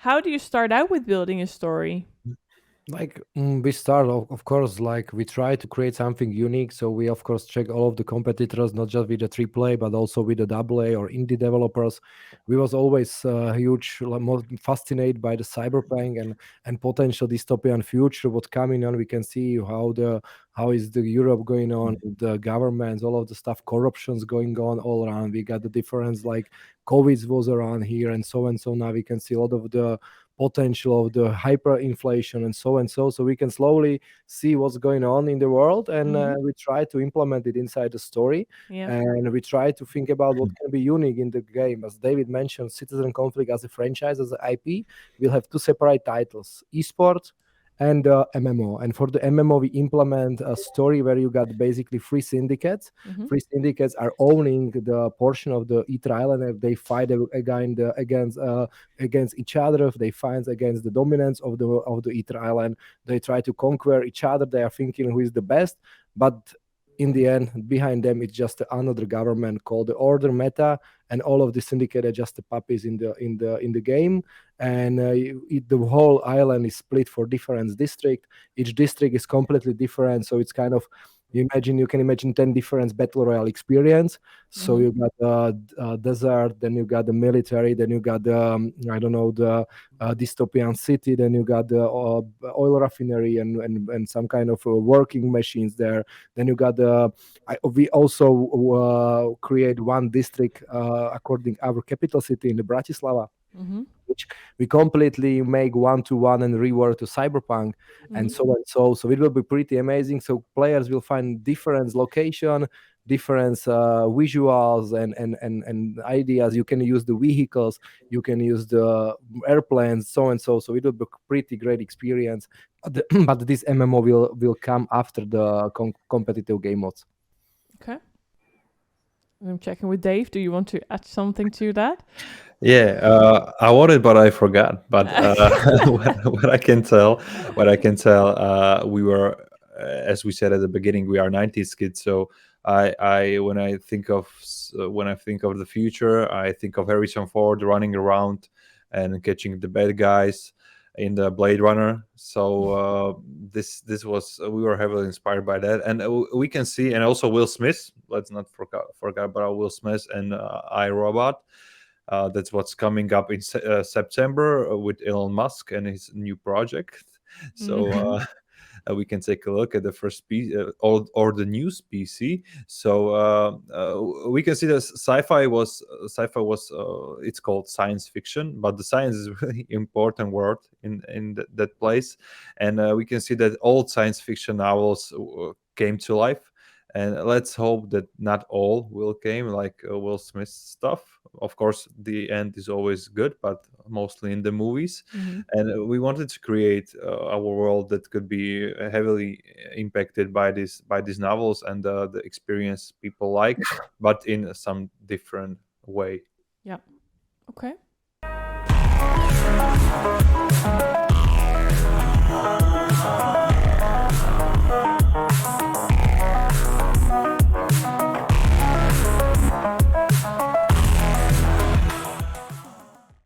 How do you start out with building a story? Like we start, of course, like we try to create something unique. So we of course check all of the competitors, not just with the triple A, but also with the double A or indie developers. We was always huge, like, more fascinated by the cyberpunk and potential dystopian future. What coming on? We can see how is the Europe going on, the governments, all of the stuff, corruptions going on all around. We got the difference like COVID was around here and so and so. Now we can see a lot of the potential of the hyperinflation and so and so. So we can slowly see what's going on in the world, and Mm-hmm. we try to implement it inside the story, Yeah. and we try to think about what can be unique in the game. As David mentioned, Citizen Conflict as a franchise, as an IP, will have two separate titles: esports and MMO. And for the MMO, we implement a story where you got basically three syndicates. Mm-hmm. Three syndicates are owning the portion of the Ether Island, and they fight against each other. They fight against the dominance of the Ether Island. They try to conquer each other. They are thinking who is the best, but in the end, behind them, it's just another government called the Order Meta, and all of the syndicate are just the puppies in the game. And the whole island is split for different districts. Each district is completely different, so it's kind of you can imagine 10 different battle royale experience. So Mm-hmm. you got desert, then you got the military, then you got the I don't know, the dystopian city, then you got the oil refinery and some kind of working machines there. Then you got we also create one district according our capital city in the Bratislava, Mm-hmm. which we completely make one-to-one and rework to cyberpunk, Mm-hmm. and so it will be pretty amazing. So players will find different location, different visuals and ideas. You can use the vehicles, you can use the airplanes, so it will be pretty great experience. But this MMO will come after the competitive game modes. Okay. I'm checking with Dave. Do you want to add something to that? Yeah, I wanted, but I forgot. But what I can tell, we were, as we said at the beginning, we are '90s kids. So when I think of the future, I think of Harrison Ford running around and catching the bad guys in the Blade Runner. So this was, we were heavily inspired by that, and we can see, and also Will Smith. Let's not forget about Will Smith and iRobot. That's what's coming up in September with Elon Musk and his new project. So Mhm. we can take a look at the first piece or the news PC. So we can see that sci-fi was it's called science fiction, but the science is a really important word in that place, and we can see that old science fiction novels came to life. And let's hope that not all will came like Will Smith stuff. Of course, the end is always good, but mostly in the movies. Mhm. And we wanted to create our world that could be heavily impacted by these novels and the experience people like, but in some different way. Yeah. Okay.